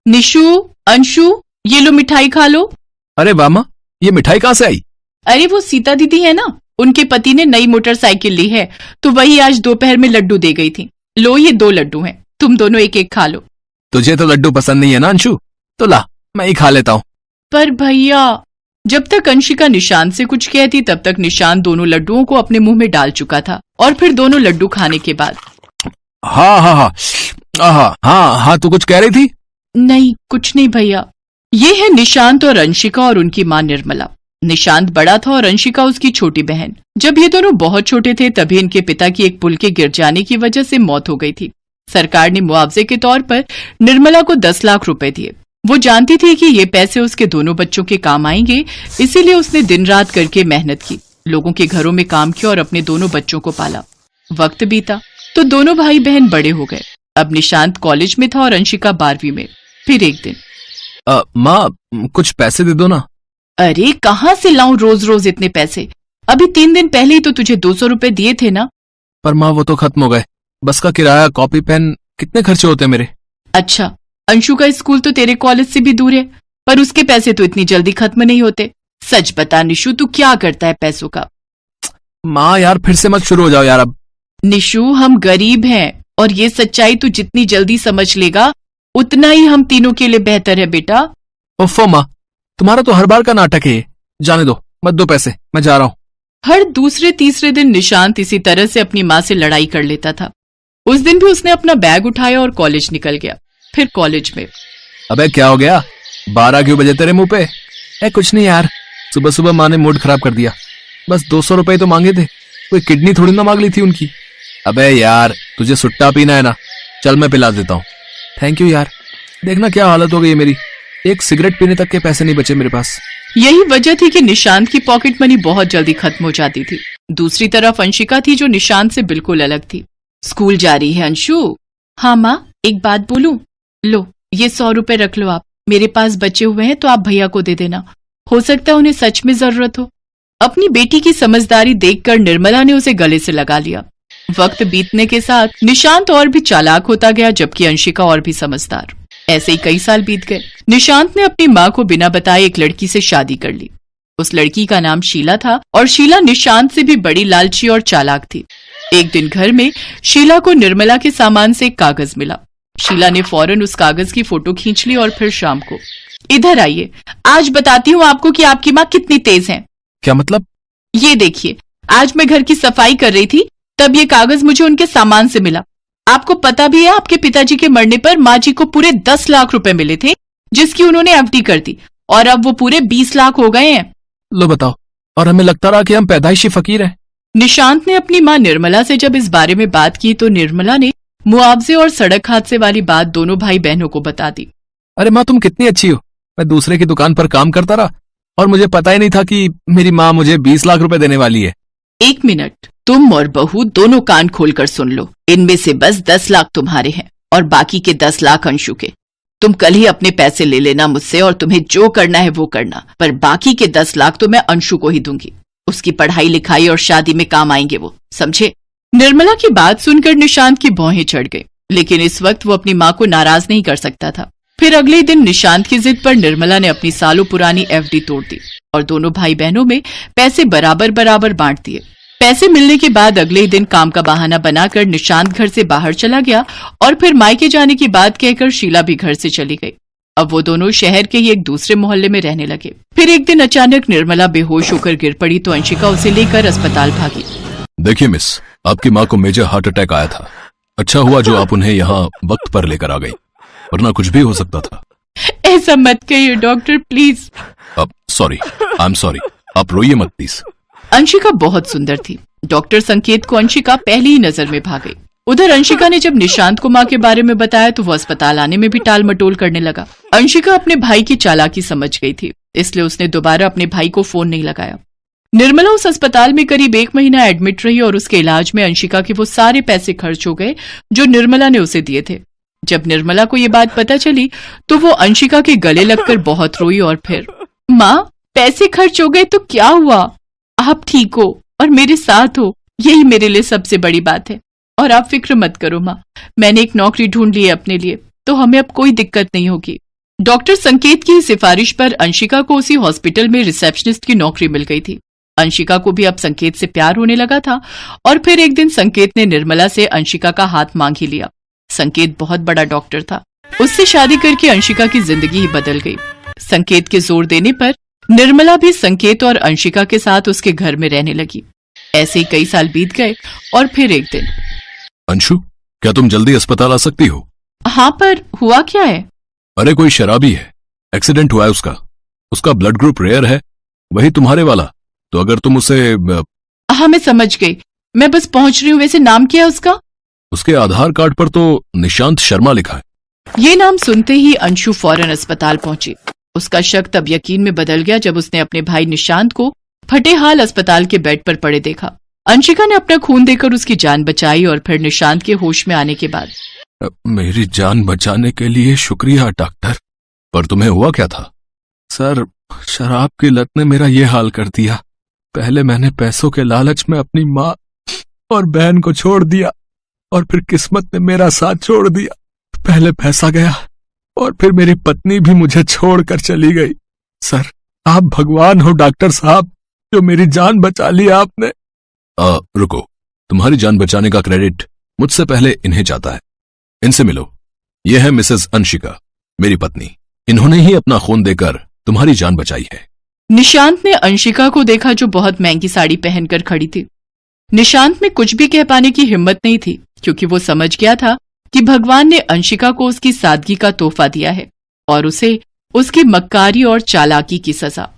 निशु, अंशु, ये लो मिठाई खा लो। अरे वाह माँ, ये मिठाई कहाँ से आई? अरे वो सीता दीदी है ना, उनके पति ने नई मोटरसाइकिल ली है तो वही आज दोपहर में लड्डू दे गई थी। लो ये 2 लड्डू हैं, तुम दोनों एक एक खा लो। तुझे तो लड्डू पसंद नहीं है ना अंशु, तो ला मैं ही खा लेता हूँ। पर भैया, जब तक अंशिका निशांत से कुछ कहती तब तक निशांत दोनों लड्डुओं को अपने मुंह में डाल चुका था। और फिर दोनों लड्डू खाने के बाद हाँ हाँ हाँ हाँ हाँ हाँ, तू कुछ कह रही थी? नहीं कुछ नहीं भैया। ये है निशांत और अंशिका और उनकी माँ निर्मला। निशांत बड़ा था और अंशिका उसकी छोटी बहन। जब ये दोनों बहुत छोटे थे तभी इनके पिता की एक पुल के गिर जाने की वजह से मौत हो गई थी। सरकार ने मुआवजे के तौर पर निर्मला को 10 लाख रुपए दिए। वो जानती थी कि ये पैसे उसके दोनों बच्चों के काम आएंगे, इसीलिए उसने दिन रात करके मेहनत की, लोगों के घरों में काम किया और अपने दोनों बच्चों को पाला। वक्त बीता तो दोनों भाई बहन बड़े हो गए। अब निशांत कॉलेज में था और अंशिका 12वीं में। फिर एक दिन, माँ कुछ पैसे दे दो ना। अरे कहाँ से लाऊं रोज रोज इतने पैसे? अभी 3 दिन पहले ही तो तुझे 200 रुपए दिए थे ना। पर माँ वो तो खत्म हो गए। बस का किराया, कॉपी, पेन, कितने खर्चे होते हैं मेरे। अच्छा, अंशु का स्कूल तो तेरे कॉलेज से भी दूर है, पर उसके पैसे तो इतनी जल्दी खत्म नहीं होते। सच बता निशु, तू क्या करता है पैसों का? माँ यार फिर से मत शुरू हो जाओ यार अब। निशु, हम गरीब हैं और ये सच्चाई तू जितनी जल्दी समझ लेगा उतना ही हम तीनों के लिए बेहतर है बेटा। ओफो माँ, तुम्हारा तो हर बार का नाटक है। जाने दो, मत दो पैसे, मैं जा रहा हूँ। हर दूसरे तीसरे दिन निशांत इसी तरह से अपनी माँ से लड़ाई कर लेता था। उस दिन भी उसने अपना बैग उठाया और कॉलेज निकल गया। फिर कॉलेज में, अबे क्या हो गया? 12 क्यों बजे तेरे मुंह पे? कुछ नहीं यार, सुबह सुबह माँ ने मूड खराब कर दिया। बस 200 रुपए तो मांगे थे, कोई किडनी थोड़ी ना मांग ली थी उनकी। अबे यार तुझे सुट्टा पीना है ना, चल मैं पिला देता हूँ। थैंक यू यार, देखना क्या हालत हो गई है मेरी। एक सिगरेट पीने तक के पैसे नहीं बचे मेरे पास। यही वजह थी कि निशांत की पॉकेट मनी बहुत जल्दी खत्म हो जाती थी। दूसरी तरफ अंशिका थी जो निशांत से बिल्कुल अलग थी। स्कूल जा रही है अंशु? हाँ माँ, एक बात बोलूं? लो ये 100 रुपए रख लो आप, मेरे पास बचे हुए हैं तो आप भैया को दे देना, हो सकता है उन्हें सच में जरूरत हो। अपनी बेटी की समझदारी देखकर निर्मला ने उसे गले से लगा लिया। वक्त बीतने के साथ निशांत और भी चालाक होता गया, जबकि अंशिका और भी समझदार। ऐसे ही कई साल बीत गए। निशांत ने अपनी माँ को बिना बताए एक लड़की से शादी कर ली। उस लड़की का नाम शीला था और शीला निशांत से भी बड़ी लालची और चालाक थी। एक दिन घर में शीला को निर्मला के सामान से एक कागज मिला। शीला ने फौरन उस कागज की फोटो खींच ली और फिर शाम को, इधर आइए, आज बताती हूँ आपको कि आपकी माँ कितनी तेज है। क्या मतलब? ये देखिए, आज मैं घर की सफाई कर रही थी तब ये कागज मुझे उनके सामान से मिला। आपको पता भी है आपके पिताजी के मरने पर माँ जी को पूरे 10 लाख रुपए मिले थे, जिसकी उन्होंने एफडी कर दी और अब वो पूरे 20 लाख हो गए हैं। लो बताओ, और हमें लगता रहा कि हम पैदाइशी फकीर हैं। निशांत ने अपनी माँ निर्मला से जब इस बारे में बात की तो निर्मला ने मुआवजे और सड़क हादसे वाली बात दोनों भाई बहनों को बता दी। अरे माँ तुम कितनी अच्छी हो, मैं दूसरे की दुकान पर काम करता रहा और मुझे पता ही नहीं था कि मेरी माँ मुझे 20 लाख रुपए देने वाली है। 1 मिनट, तुम और बहू दोनों कान खोलकर सुन लो। इनमें से बस 10 लाख तुम्हारे हैं और बाकी के 10 लाख अंशु के। तुम कल ही अपने पैसे ले लेना मुझसे और तुम्हें जो करना है वो करना, पर बाकी के 10 लाख तो मैं अंशु को ही दूंगी। उसकी पढ़ाई लिखाई और शादी में काम आएंगे वो, समझे? निर्मला की बात सुनकर निशांत की भौहें चढ़ गई, लेकिन इस वक्त वो अपनी माँ को नाराज नहीं कर सकता था। फिर अगले दिन निशांत की जिद पर निर्मला ने अपनी सालों पुरानी एफडी तोड़ दी और दोनों भाई बहनों में पैसे बराबर बराबर बांट दिए। पैसे मिलने के बाद अगले ही दिन काम का बहाना बनाकर निशांत घर से बाहर चला गया और फिर मायके जाने की बात कहकर शीला भी घर से चली गई। अब वो दोनों शहर के ही एक दूसरे मोहल्ले में रहने लगे। फिर एक दिन अचानक निर्मला बेहोश होकर गिर पड़ी तो अंशिका उसे लेकर अस्पताल भागी। देखिए मिस, आपकी माँ को मेजर हार्ट अटैक आया था। अच्छा हुआ जो आप उन्हें यहाँ वक्त पर लेकर आ गई, वरना कुछ भी हो सकता था। ऐसा मत कहिए doctor, please. Sorry, I am sorry, आप रोइए मत प्लीज। अंशिका बहुत सुंदर थी। डॉक्टर संकेत को अंशिका पहली ही नजर में भा गई। उधर अंशिका ने जब निशांत को माँ के बारे में बताया तो वो अस्पताल आने में भी टाल मटोल करने लगा। अंशिका अपने भाई की चालाकी समझ गई थी, इसलिए उसने दोबारा अपने भाई को फोन नहीं लगाया। निर्मला उस अस्पताल में करीब 1 महीना एडमिट रही और उसके इलाज में अंशिका के वो सारे पैसे खर्च हो गए जो निर्मला ने उसे दिए थे। जब निर्मला को ये बात पता चली तो वो अंशिका के गले लगकर बहुत रोई और फिर, माँ पैसे खर्च हो गए तो क्या हुआ, आप ठीक हो और मेरे साथ हो, यही मेरे लिए सबसे बड़ी बात है। और आप फिक्र मत करो माँ, मैंने एक नौकरी ढूंढ ली है अपने लिए, तो हमें अब कोई दिक्कत नहीं होगी। डॉक्टर संकेत की सिफारिश पर अंशिका को उसी हॉस्पिटल में रिसेप्शनिस्ट की नौकरी मिल गई थी। अंशिका को भी अब संकेत से प्यार होने लगा था और फिर एक दिन संकेत ने निर्मला से अंशिका का हाथ मांग ही लिया। संकेत बहुत बड़ा डॉक्टर था, उससे शादी करके अंशिका की जिंदगी ही बदल गई। संकेत के जोर देने पर निर्मला भी संकेत और अंशिका के साथ उसके घर में रहने लगी। ऐसे ही कई साल बीत गए और फिर एक दिन, अंशु, क्या तुम जल्दी अस्पताल आ सकती हो? हाँ, पर हुआ क्या है? अरे कोई शराबी है, एक्सीडेंट हुआ है उसका ब्लड ग्रुप रेयर है, वही तुम्हारे वाला। तो अगर तुम उसे हाँ, मैं समझ गई, मैं बस पहुंच रही हूँ। वैसे नाम क्या है उसका? उसके आधार कार्ड पर तो निशांत शर्मा लिखा है। ये नाम सुनते ही अंशु फौरन अस्पताल पहुंची। उसका शक तब यकीन में बदल गया जब उसने अपने भाई निशांत को फटे हाल अस्पताल के बेड पर पड़े देखा। अंशिका ने अपना खून देकर उसकी जान बचाई और फिर निशांत के होश में आने के बाद, मेरी जान बचाने के लिए शुक्रिया डॉक्टर, पर तुम्हें हुआ क्या था? सर, शराब की लत ने मेरा ये हाल कर दिया। पहले मैंने पैसों के लालच में अपनी माँ और बहन को छोड़ दिया और फिर किस्मत ने मेरा साथ छोड़ दिया। पहले पैसा गया और फिर मेरी पत्नी भी मुझे छोड़कर चली गई। सर, आप भगवान हो डॉक्टर साहब, जो मेरी जान बचा ली आपने। रुको, तुम्हारी जान बचाने का क्रेडिट मुझसे पहले इन्हें जाता है। इनसे मिलो, ये है मिसेस अंशिका, मेरी पत्नी। इन्होंने ही अपना खून देकर तुम्हारी जान बचाई है। निशांत ने अंशिका को देखा जो बहुत महंगी साड़ी पहनकर खड़ी थी। निशांत में कुछ भी कह पाने की हिम्मत नहीं थी क्योंकि वो समझ गया था कि भगवान ने अंशिका को उसकी सादगी का तोहफा दिया है और उसे उसकी मक्कारी और चालाकी की सजा।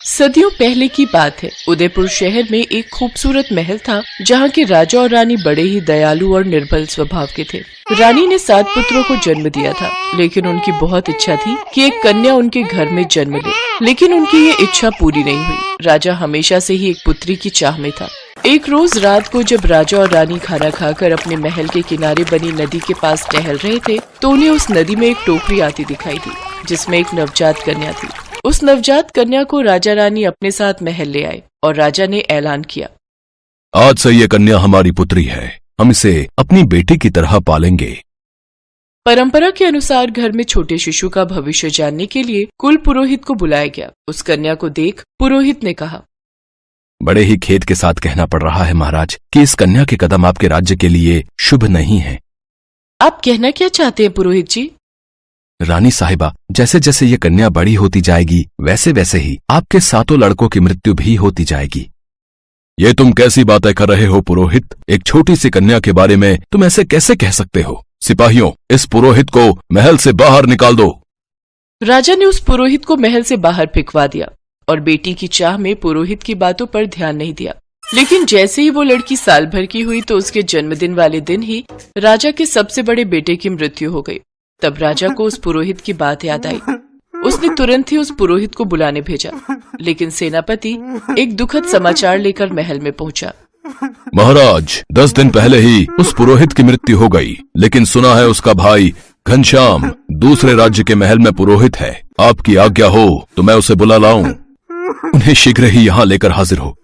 सदियों पहले की बात है। उदयपुर शहर में एक खूबसूरत महल था जहाँ के राजा और रानी बड़े ही दयालु और निर्बल स्वभाव के थे। रानी ने 7 पुत्रों को जन्म दिया था, लेकिन उनकी बहुत इच्छा थी कि एक कन्या उनके घर में जन्म ले, लेकिन उनकी ये इच्छा पूरी नहीं हुई। राजा हमेशा से ही एक पुत्री की चाह में था। एक रोज रात को जब राजा और रानी खाना खाकर अपने महल के किनारे बनी नदी के पास टहल रहे थे तो उन्हें उस नदी में एक टोकरी आती दिखाई दी जिसमें एक नवजात कन्या थी। उस नवजात कन्या को राजा रानी अपने साथ महल ले आए और राजा ने ऐलान किया, आज से ये कन्या हमारी पुत्री है, हम इसे अपनी बेटी की तरह पालेंगे। परंपरा के अनुसार घर में छोटे शिशु का भविष्य जानने के लिए कुल पुरोहित को बुलाया गया। उस कन्या को देख पुरोहित ने कहा, बड़े ही खेद के साथ कहना पड़ रहा है महाराज कि इस कन्या के कदम आपके राज्य के लिए शुभ नहीं है। आप कहना क्या चाहते हैं पुरोहित जी? रानी साहिबा, जैसे जैसे ये कन्या बड़ी होती जाएगी वैसे वैसे ही आपके 7 लड़कों की मृत्यु भी होती जाएगी। ये तुम कैसी बातें कर रहे हो पुरोहित? एक छोटी सी कन्या के बारे में तुम ऐसे कैसे कह सकते हो? सिपाहियों, इस पुरोहित को महल से बाहर निकाल दो। राजा ने उस पुरोहित को महल से बाहर फेंकवा दिया और बेटी की चाह में पुरोहित की बातों पर ध्यान नहीं दिया। लेकिन जैसे ही वो लड़की साल भर की हुई तो उसके जन्मदिन वाले दिन ही राजा के सबसे बड़े बेटे की मृत्यु हो गई। तब राजा को उस पुरोहित की बात याद आई। उसने तुरंत ही उस पुरोहित को बुलाने भेजा, लेकिन सेनापति एक दुखद समाचार लेकर महल में पहुंचा। महाराज, 10 दिन पहले ही उस पुरोहित की मृत्यु हो गई, लेकिन सुना है उसका भाई घनश्याम दूसरे राज्य के महल में पुरोहित है। आपकी आज्ञा हो तो मैं उसे बुला लाऊं। उन्हें शीघ्र ही यहाँ लेकर हाजिर हो।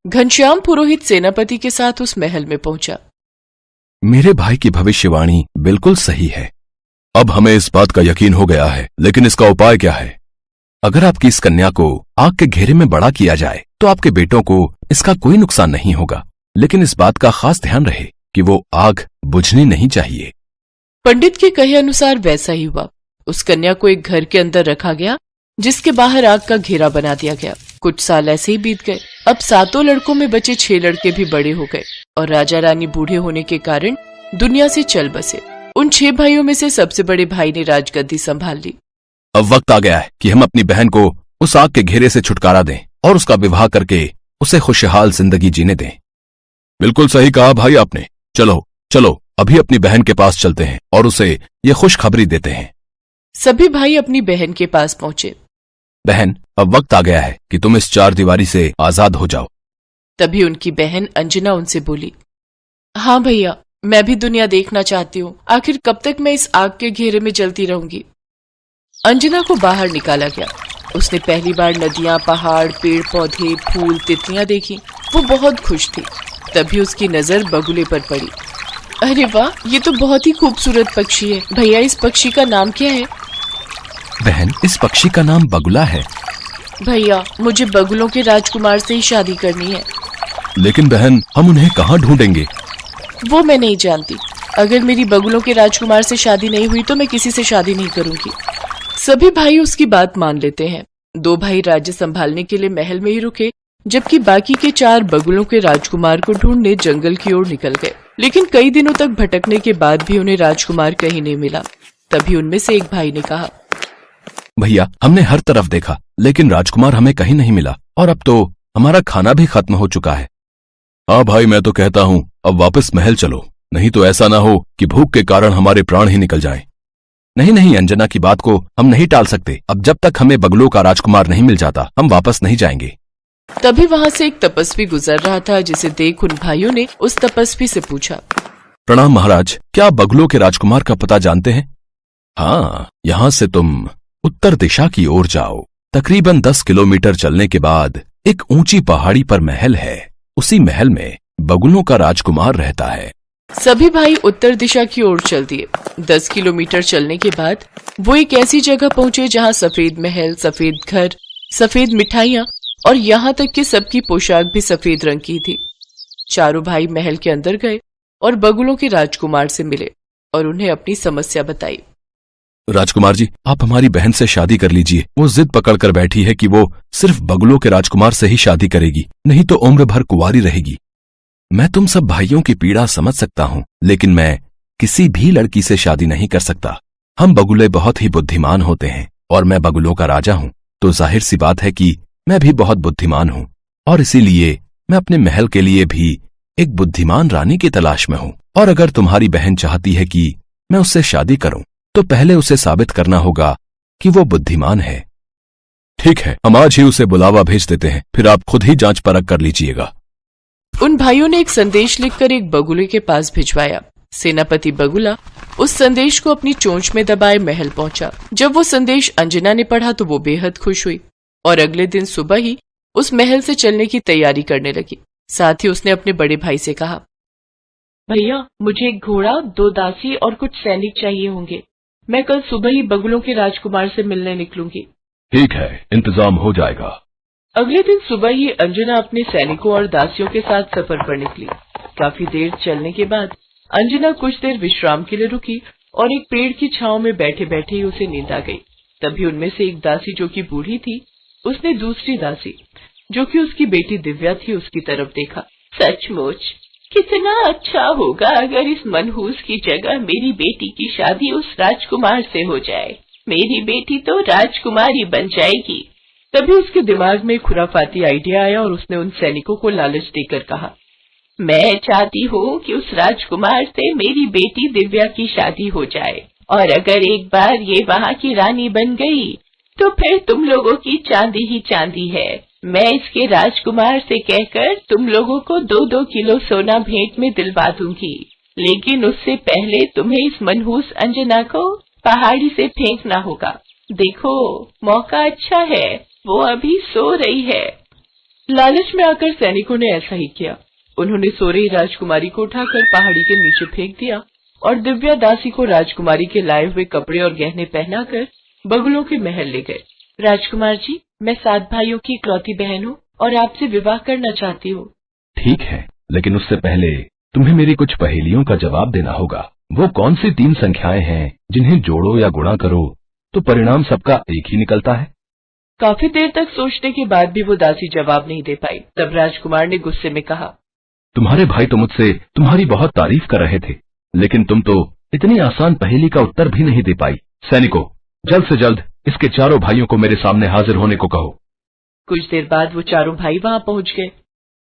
घनश्याम पुरोहित सेनापति के साथ उस महल में पहुंचा। मेरे भाई की भविष्यवाणी बिल्कुल सही है। अब हमें इस बात का यकीन हो गया है, लेकिन इसका उपाय क्या है? अगर आपकी इस कन्या को आग के घेरे में बड़ा किया जाए तो आपके बेटों को इसका कोई नुकसान नहीं होगा, लेकिन इस बात का खास ध्यान रहे कि वो आग बुझनी नहीं चाहिए। पंडित के कहे अनुसार वैसा ही हुआ। उस कन्या को एक घर के अंदर रखा गया जिसके बाहर आग का घेरा बना दिया गया। कुछ साल ऐसे ही बीत गए। अब 7 लड़कों में बचे 6 लड़के भी बड़े हो गए और राजा रानी बूढ़े होने के कारण दुनिया से चल बसे। उन 6 भाइयों में से सबसे बड़े भाई ने राजगद्दी संभाल ली। अब वक्त आ गया है कि हम अपनी बहन को उस आग के घेरे से छुटकारा दें और उसका विवाह करके उसे खुशहाल जिंदगी जीने दें। बिल्कुल सही कहा भाई आपने। चलो चलो अभी अपनी बहन के पास चलते हैं और उसे ये खुशखबरी देते हैं। सभी भाई अपनी बहन के पास पहुंचे। बहन, अब वक्त आ गया है कि तुम इस 4 दीवारी से आजाद हो जाओ। तभी उनकी बहन अंजना उनसे बोली, हाँ भैया, मैं भी दुनिया देखना चाहती हूँ। आखिर कब तक मैं इस आग के घेरे में जलती रहूंगी? अंजना को बाहर निकाला गया। उसने पहली बार नदियां, पहाड़, पेड़ पौधे, फूल, तितलियां देखी। वो बहुत खुश थी। तभी उसकी नजर बगुले पर पड़ी। अरे वाह, ये तो बहुत ही खूबसूरत पक्षी है। भैया, इस पक्षी का नाम क्या है? बहन, इस पक्षी का नाम बगुला है। भैया, मुझे बगुलों के राजकुमार से ही शादी करनी है। लेकिन बहन, हम उन्हें कहाँ ढूंढेंगे? वो मैं नहीं जानती। अगर मेरी बगुलों के राजकुमार से शादी नहीं हुई तो मैं किसी से शादी नहीं करूंगी। सभी भाई उसकी बात मान लेते हैं। 2 भाई राज्य संभालने के लिए महल में ही रुके, जबकि बाकी के 4 बगुलों के राजकुमार को ढूंढने जंगल की ओर निकल गए। लेकिन कई दिनों तक भटकने के बाद भी उन्हें राजकुमार कहीं नहीं मिला। तभी उनमें से एक भाई ने कहा, भैया, हमने हर तरफ देखा, लेकिन राजकुमार हमें कहीं नहीं मिला, और अब तो हमारा खाना भी खत्म हो चुका है। हाँ भाई, मैं तो कहता हूँ अब वापस महल चलो, नहीं तो ऐसा ना हो कि भूख के कारण हमारे प्राण ही निकल जाएं। नहीं नहीं, अंजना की बात को हम नहीं टाल सकते। अब जब तक हमें बगुलों का राजकुमार नहीं मिल जाता, हम वापस नहीं जाएंगे। तभी वहाँ से एक तपस्वी गुजर रहा था, जिसे देख उन भाइयों ने उस तपस्वी से पूछा, प्रणाम महाराज, क्या आप बगुलों के राजकुमार का पता जानते हैं? हाँ, यहाँ से तुम उत्तर दिशा की ओर जाओ। तकरीबन 10 किलोमीटर चलने के बाद एक ऊंची पहाड़ी पर महल है। उसी महल में बगुलों का राजकुमार रहता है। सभी भाई उत्तर दिशा की ओर चल दिए। 10 किलोमीटर चलने के बाद वो एक ऐसी जगह पहुंचे जहां सफेद महल, सफेद घर, सफेद मिठाइयां और यहाँ तक कि सबकी पोशाक भी सफेद रंग की थी। चारों भाई महल के अंदर गए और बगुलों के राजकुमार से मिले और उन्हें अपनी समस्या बताई। राजकुमार जी, आप हमारी बहन से शादी कर लीजिए। वो जिद पकड़ कर बैठी है कि वो सिर्फ बगुलों के राजकुमार से ही शादी करेगी, नहीं तो उम्र भर कुंवारी रहेगी। मैं तुम सब भाइयों की पीड़ा समझ सकता हूँ, लेकिन मैं किसी भी लड़की से शादी नहीं कर सकता। हम बगुले बहुत ही बुद्धिमान होते हैं और मैं बगुलों का राजा हूँ, तो जाहिर सी बात है कि मैं भी बहुत बुद्धिमान हूँ, और इसीलिए मैं अपने महल के लिए भी एक बुद्धिमान रानी की तलाश में हूँ। और अगर तुम्हारी बहन चाहती है कि मैं उससे शादी करूं, तो पहले उसे साबित करना होगा कि वो बुद्धिमान है। ठीक है, हम आज ही उसे बुलावा भेज देते हैं, फिर आप खुद ही जांच परख कर लीजिएगा। उन भाइयों ने एक संदेश लिखकर एक बगुले के पास भिजवाया। सेनापति बगुला उस संदेश को अपनी चोंच में दबाए महल पहुंचा। जब वो संदेश अंजना ने पढ़ा तो वो बेहद खुश हुई और अगले दिन सुबह ही उस महल से चलने की तैयारी करने लगी। साथ ही उसने अपने बड़े भाई से कहा, भैया, मुझे एक घोड़ा, 2 दासी और कुछ सैनिक चाहिए होंगे। मैं कल सुबह ही बगुलों के राजकुमार से मिलने निकलूंगी। ठीक है, इंतजाम हो जाएगा। अगले दिन सुबह ही अंजना अपने सैनिकों और दासियों के साथ सफर पर निकली। काफी देर चलने के बाद अंजना कुछ देर विश्राम के लिए रुकी और एक पेड़ की छांव में बैठे बैठे ही उसे नींद आ गई। तभी उनमें से एक दासी, जो कि बूढ़ी थी, उसने दूसरी दासी, जो कि उसकी बेटी दिव्या थी, उसकी तरफ देखा। सचमुच कितना अच्छा होगा अगर इस मनहूस की जगह मेरी बेटी की शादी उस राजकुमार से हो जाए। मेरी बेटी तो राजकुमारी बन जाएगी। तभी उसके दिमाग में खुराफाती आइडिया आया और उसने उन सैनिकों को लालच देकर कहा, मैं चाहती हूँ कि उस राजकुमार से मेरी बेटी दिव्या की शादी हो जाए, और अगर एक बार ये वहाँ की रानी बन गई तो फिर तुम लोगों की चांदी ही चांदी है। मैं इसके राजकुमार से कहकर तुम लोगों को 2-2 किलो सोना भेंट में दिलवा दूंगी, लेकिन उससे पहले तुम्हें इस मनहूस अंजना को पहाड़ी से फेंकना होगा। देखो, मौका अच्छा है, वो अभी सो रही है। लालच में आकर सैनिकों ने ऐसा ही किया। उन्होंने सो रही राजकुमारी को उठाकर पहाड़ी के नीचे फेंक दिया और दिव्या दासी को राजकुमारी के लाए हुए कपड़े और गहने पहनाकर बगुलों के महल ले गए। राजकुमार जी, मैं 7 भाइयों की इकलौती बहन हूँ और आपसे विवाह करना चाहती हूँ। ठीक है, लेकिन उससे पहले तुम्हें मेरी कुछ पहेलियों का जवाब देना होगा। वो कौन सी 3 संख्याएं हैं जिन्हें जोड़ो या गुणा करो तो परिणाम सबका एक ही निकलता है? काफी देर तक सोचने के बाद भी वो दासी जवाब नहीं दे पाई। तब राजकुमार ने गुस्से में कहा, तुम्हारे भाई तो मुझसे तुम्हारी बहुत तारीफ कर रहे थे, लेकिन तुम तो इतनी आसान पहेली का उत्तर भी नहीं दे पाई। सैनिकों, जल्द से जल्द इसके चारों भाइयों को मेरे सामने हाजिर होने को कहो। कुछ देर बाद वो चारों भाई वहाँ पहुँच गए।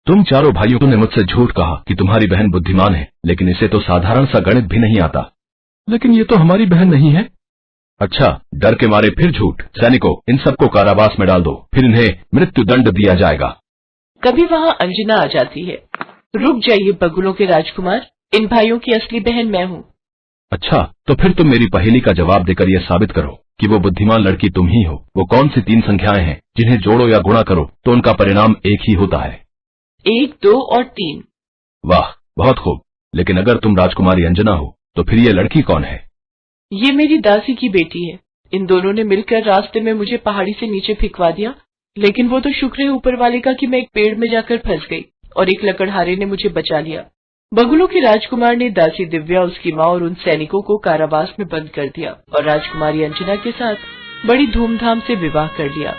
तुम चारों भाइयों ने मुझसे झूठ कहा कि तुम्हारी बहन बुद्धिमान है, लेकिन इसे तो साधारण सा गणित भी नहीं आता। लेकिन ये तो हमारी बहन नहीं है। अच्छा, डर के मारे फिर झूठ। सैनिकों, इन सबको कारावास में डाल दो, फिर इन्हें मृत्यु दंड दिया जाएगा। कभी वहाँ अंजना आ जाती है। रुक जाइए बगुलों के राजकुमार, इन भाइयों की असली बहन मैं हूँ। अच्छा, तो फिर तुम मेरी पहेली का जवाब देकर यह साबित करो कि वो बुद्धिमान लड़की तुम ही हो। वो कौन सी 3 संख्याएं हैं जिन्हें जोड़ो या गुणा करो तो उनका परिणाम एक ही होता है? 1, 2 और 3। वाह, बहुत खूब। लेकिन अगर तुम राजकुमारी अंजना हो तो फिर ये लड़की कौन है? ये मेरी दासी की बेटी है। इन दोनों ने मिलकर रास्ते में मुझे पहाड़ी से नीचे फेंकवा दिया, लेकिन वो तो शुक्र है ऊपर वाले का कि मैं एक पेड़ में जाकर फंस गई और एक लकड़हारे ने मुझे बचा लिया। बगुलों के राजकुमार ने दासी दिव्या, उसकी माँ और उन सैनिकों को कारावास में बंद कर दिया और राजकुमारी अंजना के साथ बड़ी धूमधाम से विवाह कर लिया।